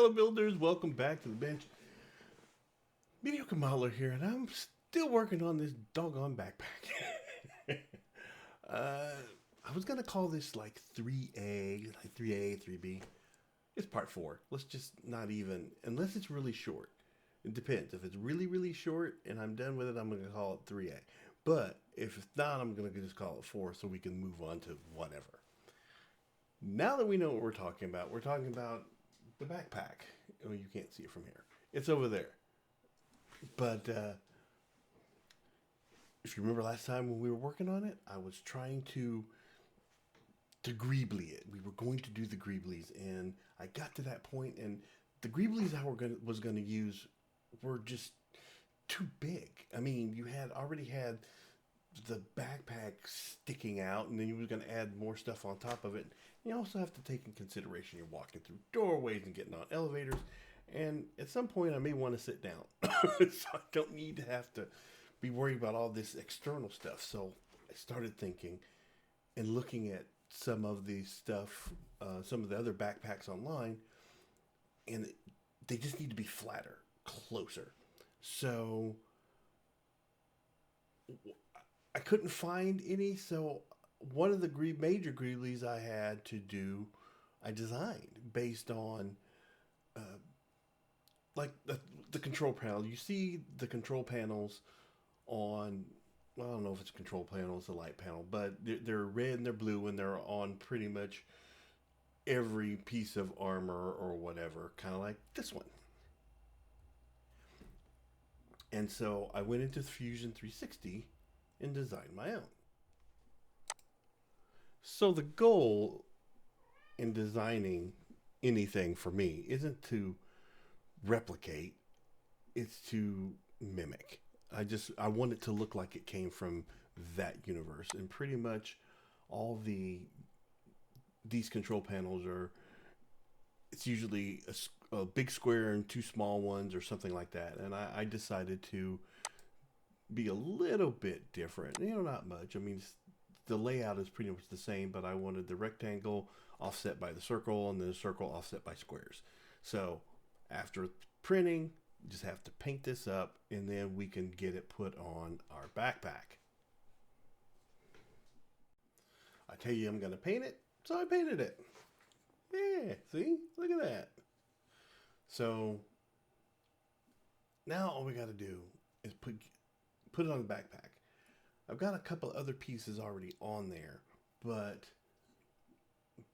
fellow builders, welcome back to the bench. Mediocre Modeler here, and I'm still working on this doggone backpack. I was going to call this like 3A, like 3A, 3B. It's part 4. Let's just not even, unless it's really short. It depends. If it's really, really short and I'm done with it, I'm going to call it 3A. But if it's not, I'm going to just call it 4 so we can move on to whatever. Now that we know what we're talking about the backpack. Oh, you can't see it from here. It's over there. But if you remember last time when we were working on it, I was trying to greebly it. We were going to do the greeblies, and I got to that point, and the greeblies I was going to use were just too big. I mean, you had already had the backpack sticking out, and then you were going to add more stuff on top of it. You also have to take in consideration you're walking through doorways and getting on elevators, and at some point I may want to sit down. So I don't need to have to be worried about all this external stuff. So I started thinking and looking at some of the stuff, some of the other backpacks online, and they just need to be flatter, closer. So I couldn't find any, so one of the major greeblies I had to do, I designed based on like the control panel. You see the control panels on, well, I don't know if it's a control panel, it's a light panel, but they're red and they're blue, and they're on pretty much every piece of armor or whatever, kind of like this one. And so I went into Fusion 360 and designed my own. So the goal in designing anything for me isn't to replicate, it's to mimic. I want it to look like it came from that universe, and pretty much all these control panels it's usually a big square and 2 small ones or something like that. And I decided to be a little bit different, not much. I mean, the layout is pretty much the same, but I wanted the rectangle offset by the circle and the circle offset by squares. So after printing, you just have to paint this up, and then we can get it put on our backpack. I tell you I'm going to paint it, so I painted it. Yeah, see? Look at that. So now all we got to do is put it on the backpack. I've got a couple other pieces already on there, but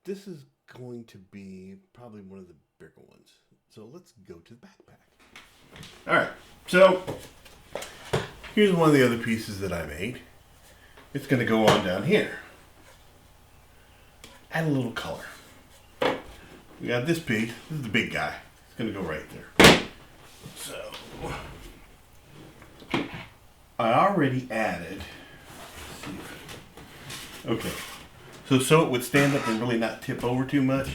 this is going to be probably one of the bigger ones. So let's go to the backpack. All right, so here's one of the other pieces that I made. It's going to go on down here. Add a little color. We got this piece. This is the big guy. It's going to go right there. So I already added. Okay, so it would stand up and really not tip over too much.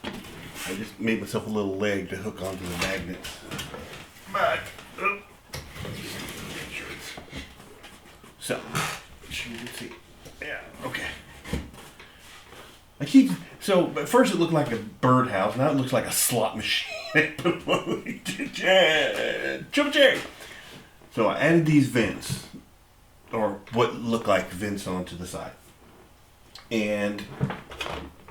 I just made myself a little leg to hook onto the magnets. Back. So, you can see. Yeah, okay. At first it looked like a birdhouse. Now it looks like a slot machine. So I added these vents, or what look like vents, onto the side. And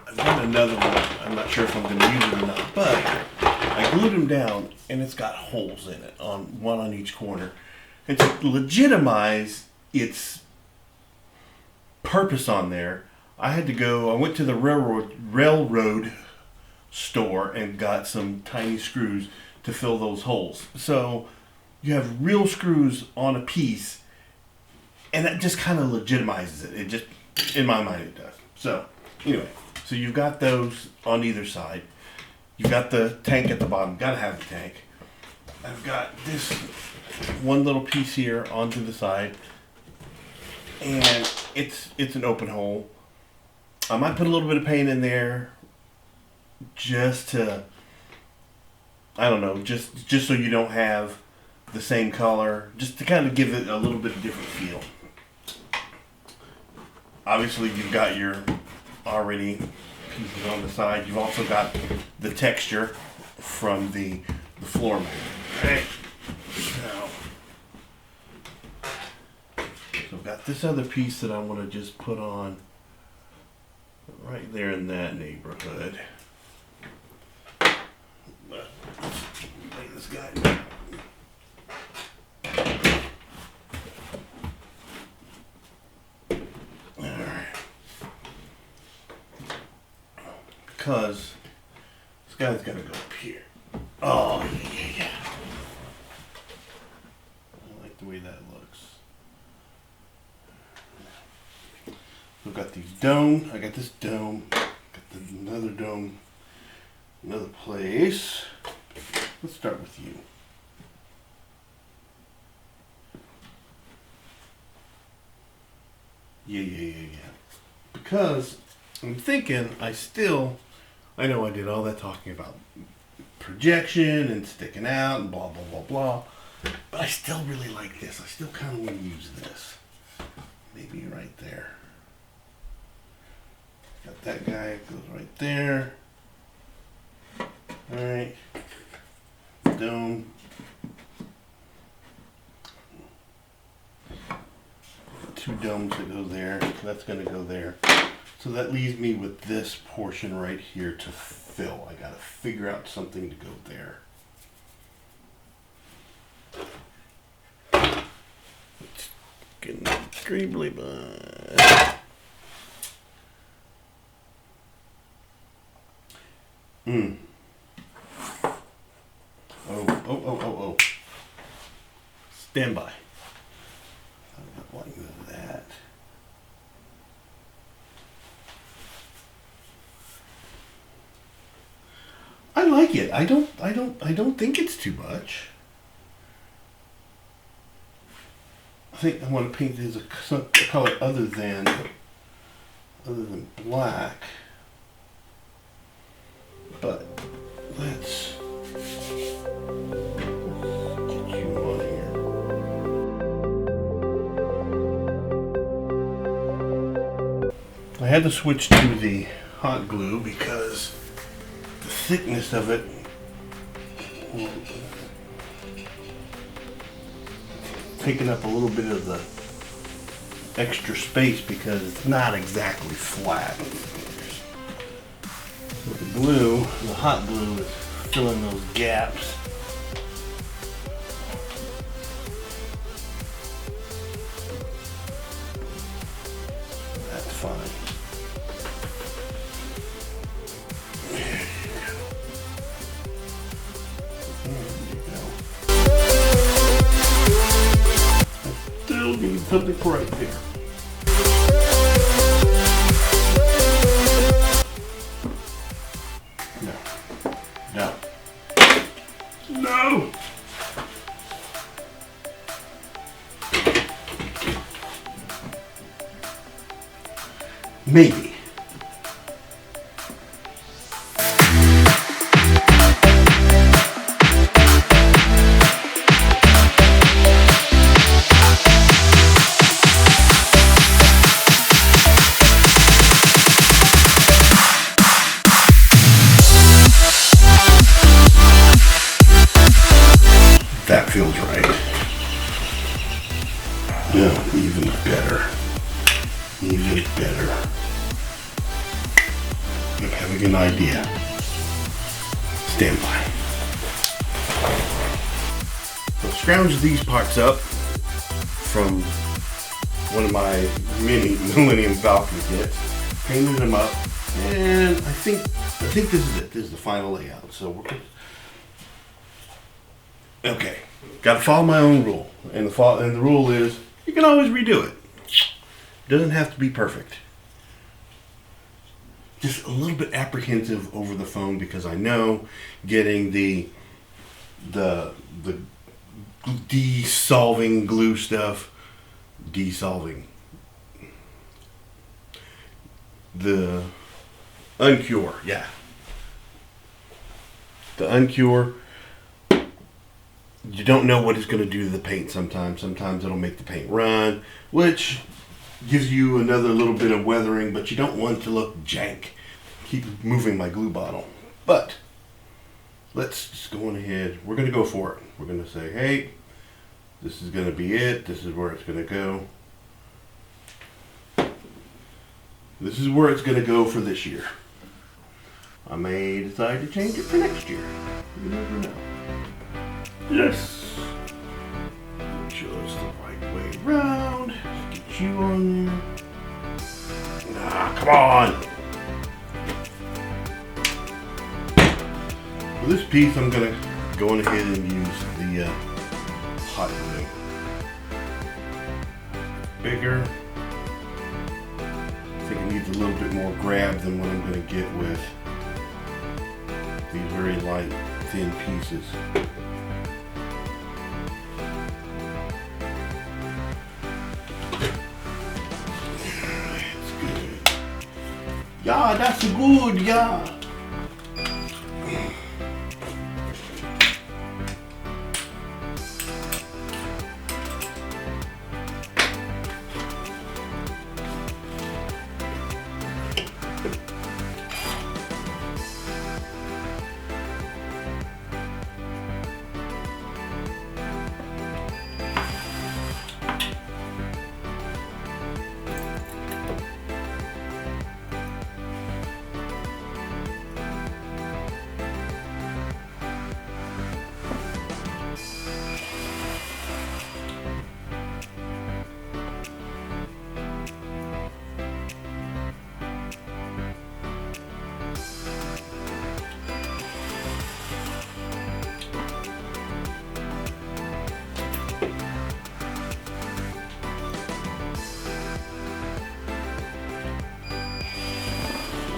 I've got another one. I'm not sure if I'm going to use it or not, but I glued them down, and it's got holes in it, one on each corner. And to legitimize its purpose on there, I went to the railroad store and got some tiny screws to fill those holes. So you have real screws on a piece, and that just kind of legitimizes it. It just, in my mind, it does. So anyway, so you've got those on either side. You've got the tank at the bottom. Got to have the tank. I've got this one little piece here onto the side, and it's an open hole. I might put a little bit of paint in there just to, I don't know, just so you don't have the same color, just to kind of give it a little bit of different feel. Obviously, you've got your already pieces on the side. You've also got the texture from the floor mat. Right. So I've got this other piece that I want to just put on right there in that neighborhood. But lay this guy down. Because this guy's got to go up here. Oh, yeah. I like the way that looks. We've got these domes. I got this dome. Got another dome. Another place. Let's start with you. Yeah. Because I'm thinking I know I did all that talking about projection and sticking out and blah, blah, blah, blah. But I still really like this. I still kind of want to use this. Maybe right there. Got that guy, it goes right there. Alright. Dome. Two domes that go there. So that's going to go there. So that leaves me with this portion right here to fill. I gotta figure out something to go there. It's getting scribbly, but Oh. Stand by. I'm not wanting that. I like it. I don't think it's too much. I think I want to paint it as a color other than black. But let's get you on here. I had to switch to the hot glue because the thickness of it taking up a little bit of the extra space because it's not exactly flat. So the glue, the hot glue, is filling those gaps. That's fine. Need something right there. No. Maybe. That feels right. No, even better. Even better. I'm having an idea. Stand by. So scrounge these parts up from one of my mini Millennium Falcon kits. Painted them up, and I think this is it. This is the final layout. So we're good. Okay, got to follow my own rule, and the rule is you can always redo it. It doesn't have to be perfect. Just a little bit apprehensive over the phone because I know getting the desolving glue stuff, the uncure, yeah, the uncure. You don't know what it's going to do to the paint sometimes. Sometimes it'll make the paint run, which gives you another little bit of weathering, but you don't want it to look jank. Keep moving my glue bottle. But let's just go on ahead. We're going to go for it. We're going to say, hey, this is going to be it. This is where it's going to go. This is where it's going to go for this year. I may decide to change it for next year. You never know. Yes. Make sure it's the right way around. Get you on there. Ah, come on. For this piece, I'm going to go on ahead and use the hot glue. Bigger. I think it needs a little bit more grab than what I'm going to get with these very light, thin pieces. That's good. Yeah, that's good, yeah.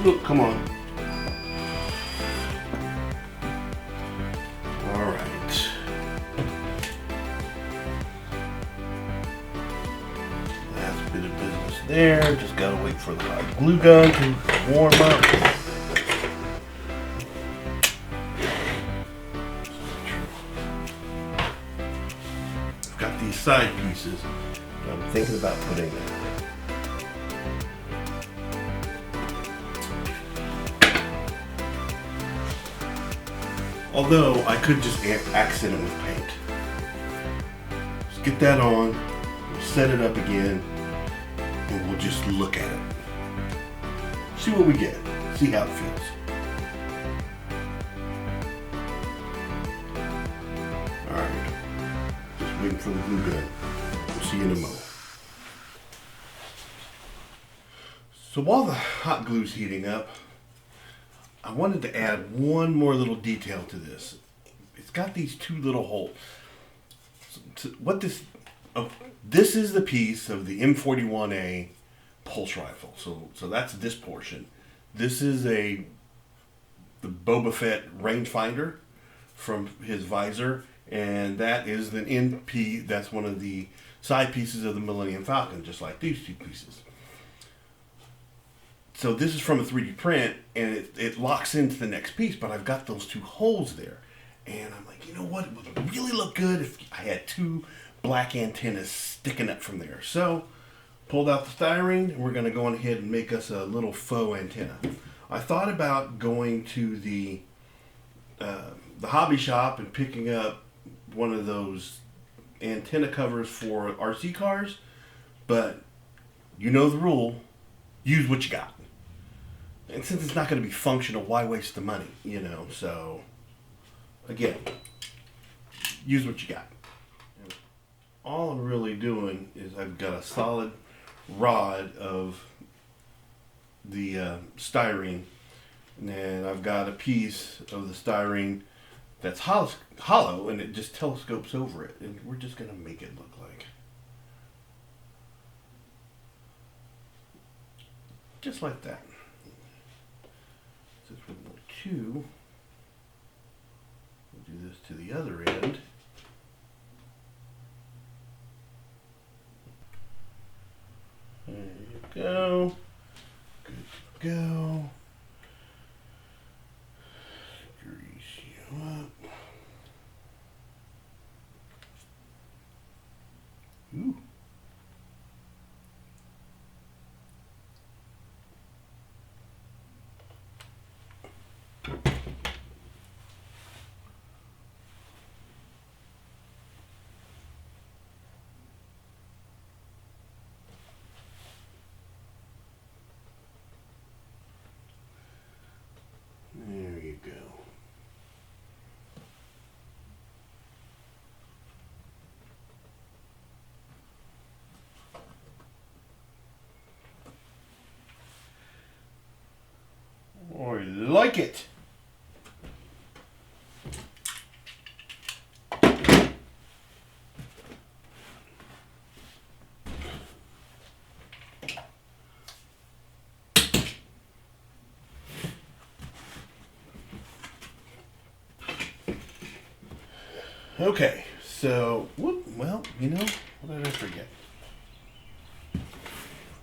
Look, come on. All right. Last bit of business there. Just gotta wait for the hot glue gun to warm up. I've got these side pieces that I'm thinking about putting in. Although I could just accent it with paint. Just get that on, we'll set it up again, and we'll just look at it. See what we get, see how it feels. Alright, just waiting for the glue gun. We'll see you in a moment. So while the hot glue's heating up, I wanted to add one more little detail to this. It's got these two little holes. So what this is the piece of the M41A pulse rifle. So that's this portion. This is the Boba Fett rangefinder from his visor, and that is the NP. That's one of the side pieces of the Millennium Falcon, just like these two pieces. So this is from a 3D print, and it locks into the next piece, but I've got those two holes there. And I'm like, you know what? It would really look good if I had two black antennas sticking up from there. So pulled out the styrene, and we're going to go on ahead and make us a little faux antenna. I thought about going to the hobby shop and picking up one of those antenna covers for RC cars, but you know the rule, use what you got. And since it's not going to be functional, why waste the money, you know? So, again, use what you got. All I'm really doing is I've got a solid rod of the styrene, and I've got a piece of the styrene that's hollow, and it just telescopes over it. And we're just going to make it look like. Just like that. Since we want two, we'll do this to the other end. There you go. Good to go. Grease you up. Ooh. like it. Okay, so, well, you know, what did I forget?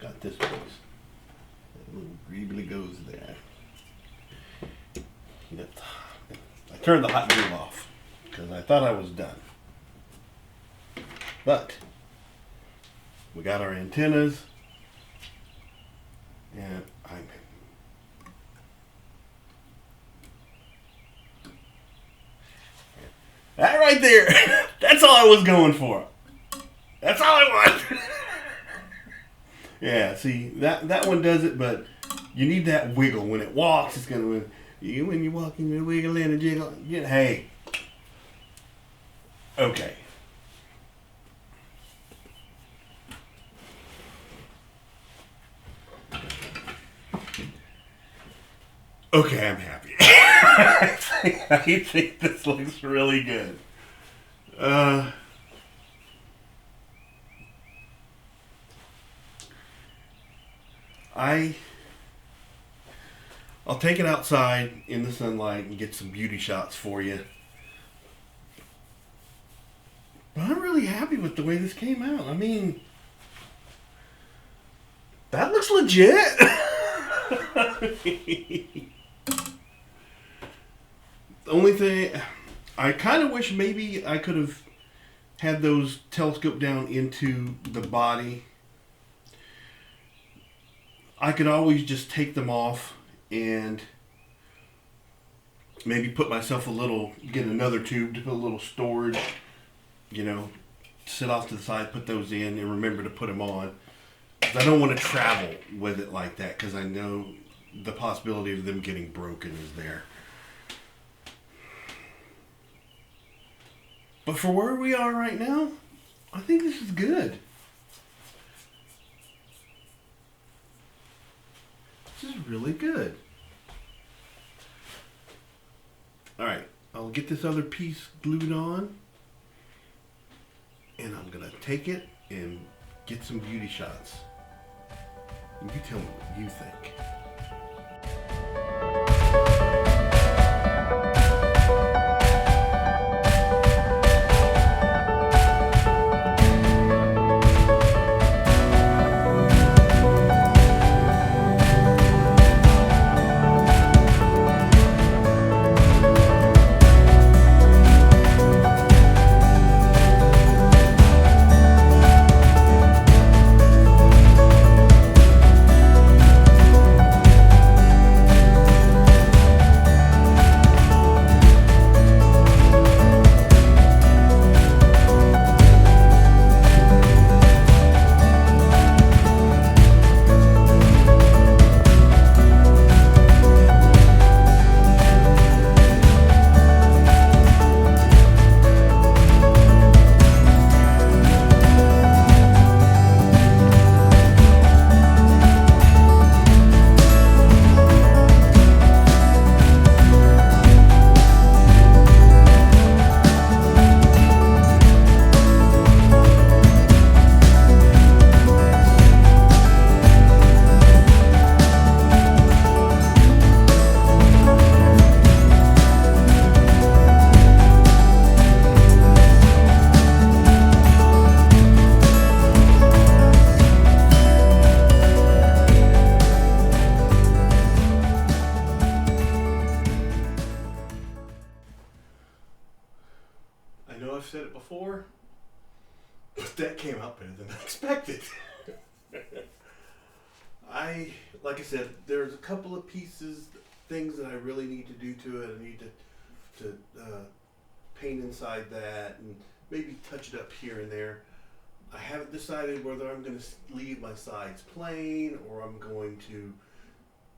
Got this place. That little greebly goes there. Yep. I turned the hot glue off because I thought I was done. But we got our antennas, and that right there, that's all I was going for. That's all I want. Yeah, see, that one does it, but you need that wiggle. When it walks, it's going to, when you walk, you wiggle in and jiggle. Yeah, hey. Okay. Okay, I'm happy. I think this looks really good. I'll take it outside in the sunlight and get some beauty shots for you. But I'm really happy with the way this came out. I mean, that looks legit. The only thing, I kind of wish maybe I could have had those telescope down into the body. I could always just take them off and maybe put myself get another tube to put a little storage, you know, sit off to the side, put those in, and remember to put them on. 'Cause I don't want to travel with it like that because I know the possibility of them getting broken is there. But for where we are right now, I think this is good. This is really good. Alright, I'll get this other piece glued on. And I'm going to take it and get some beauty shots. And you tell me what you think. I know I've said it before, but that came out better than I expected. Like I said, there's a couple of things that I really need to do to it. I need to paint inside that and maybe touch it up here and there. I haven't decided whether I'm going to leave my sides plain or I'm going to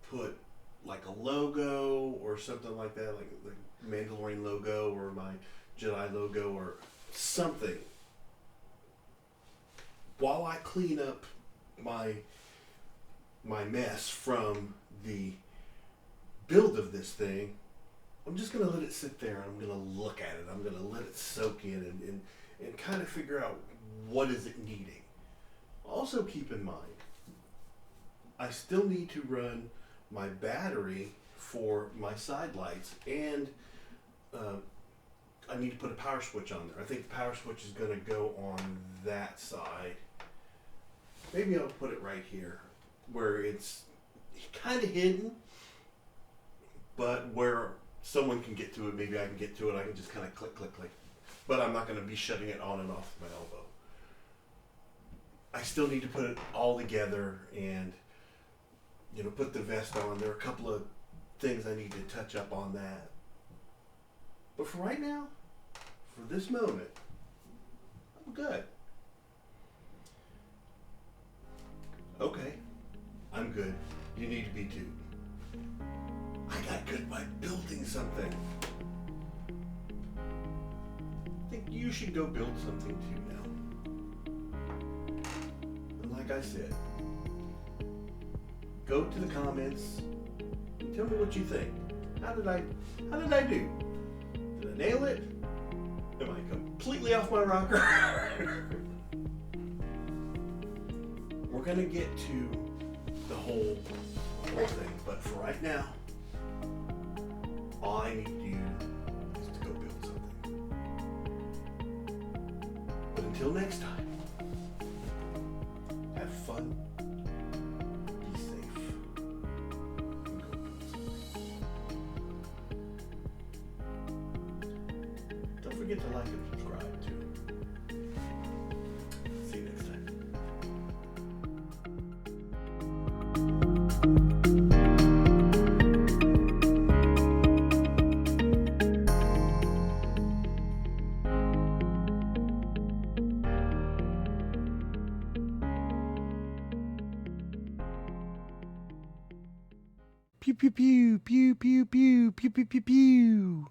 put like a logo or something like that, like the Mandalorian logo or my Jedi logo or something. While I clean up my mess from the build of this thing, I'm just going to let it sit there and I'm going to look at it. I'm going to let it soak in and kind of figure out what is it needing. Also keep in mind, I still need to run my battery for my side lights, and I need to put a power switch on there. I think the power switch is going to go on that side. Maybe I'll put it right here where it's kind of hidden, but where someone can get to it. Maybe I can get to it. I can just kind of click, click, click. But I'm not going to be shutting it on and off with my elbow. I still need to put it all together and, you know, put the vest on. There are a couple of things I need to touch up on that. But for right now, for this moment, I'm good. Okay, I'm good. You need to be too. I got good by building something. I think you should go build something too now. And like I said, go to the comments and tell me what you think. How did I do? Did I nail it? Am I completely off my rocker? We're gonna get to the whole thing, but for right now, all I need to do is to go build something. But until next time, have fun, be safe, and go build something. Don't forget to like and subscribe too. See you next time. Pew pew pew pew pew pew pew pew pew pew.